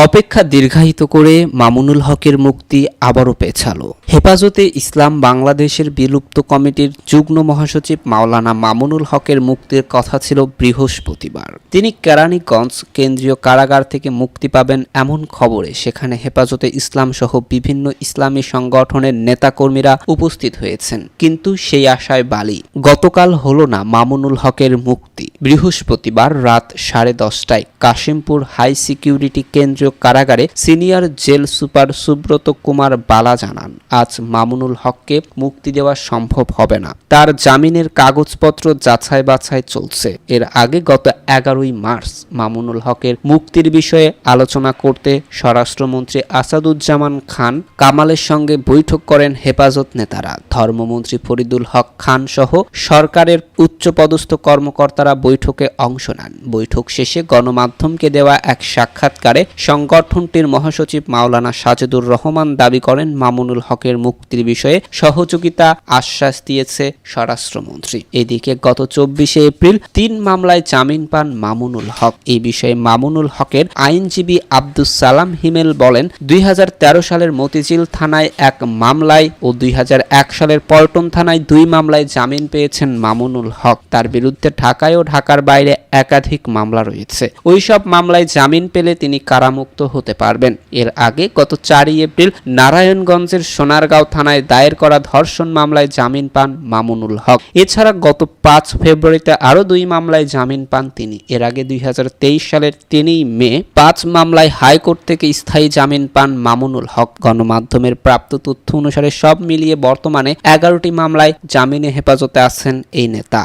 অপেক্ষা দীর্ঘায়িত করে মামুনুল হকের মুক্তি আবারও পেছালো। হেফাজতে ইসলাম বাংলাদেশের বিলুপ্ত কমিটির যুগ্ম মহাসচিব মাওলানা মামুনুল হকের মুক্তির কথা ছিল বৃহস্পতিবার। তিনি কেরানীগঞ্জ কেন্দ্রীয় কারাগার থেকে মুক্তি পাবেন এমন খবরে সেখানে হেফাজতে ইসলাম সহ বিভিন্ন ইসলামী সংগঠনের নেতাকর্মীরা উপস্থিত হয়েছেন, কিন্তু সেই আশায় বালি। গতকাল হলো না মামুনুল হকের মুক্তি। বৃহস্পতিবার রাত 10:30টায় কাশিমপুর হাই সিকিউরিটি কেন্দ্রীয় কারাগারে senior jail super Subrata Kumar Bala জানান, আজ মামুনুল হককে মুক্তি দেওয়া সম্ভব হবে না। তার জামিনের কাগজপত্র যাচাই বাছাই চলছে। এর আগে গত 11ই মার্চ মামুনুল হকের মুক্তির বিষয়ে আলোচনা করতে স্বরাষ্ট্রমন্ত্রী আসাদুজ্জামান খান কামালের সঙ্গে বৈঠক করেন হেফাজত নেতারা। ধর্মমন্ত্রী ফরিদুল হক খান সহ সরকারের উচ্চপদস্থ কর্মকর্তারা বৈঠকে অংশ নেন। বৈঠক শেষে গণমাধ্যমকে দেওয়া এক সাক্ষাৎকারে সংগঠনটির মহাসচিব মাওলানা সাজেদুর রহমান দাবি করেন, মামুনুল হকের মুক্তির বিষয়ে সহযোগিতা আশ্বাস দিয়েছে স্বরাষ্ট্রমন্ত্রী। এদিকে গত 24শে এপ্রিল 3 মামলায় জামিন পান মামুনুল হক। এই বিষয়ে মামুনুল হকের আইনজীবী আব্দুস সালাম হিমেল বলেন, 2013 সালের মতিঝিল থানায় 1 মামলায় ও 2001 সালের পল্টন থানায় 2 মামলায় জামিন পেয়েছেন মামুনুল হক। তার বিরুদ্ধে ঢাকায় ও ঢাকার বাইরে একাধিক মামলা রয়েছে। ওইসব মামলায় জামিন পেলে তিনি কারামুক্ত হতে পারবেন। এর আগে গত 4ই এপ্রিল নারায়ণগঞ্জের সোনারগাঁও থানায় দায়ের করা ধর্ষণ মামলায় জামিন পান মামুনুল হক। এছাড়া গত 5 ফেব্রুয়ারিতে আরও 2 মামলায় জামিন পান তিনি। এর আগে 2023 সালের 3ই মে 5 মামলায় হাইকোর্ট থেকে স্থায়ী জামিন পান মামুনুল হক। গণমাধ্যমের প্রাপ্ত তথ্য অনুসারে সব মিলিয়ে বর্তমানে 11টি মামলায় জামিনে হেফাজতে আছেন এই নেতা।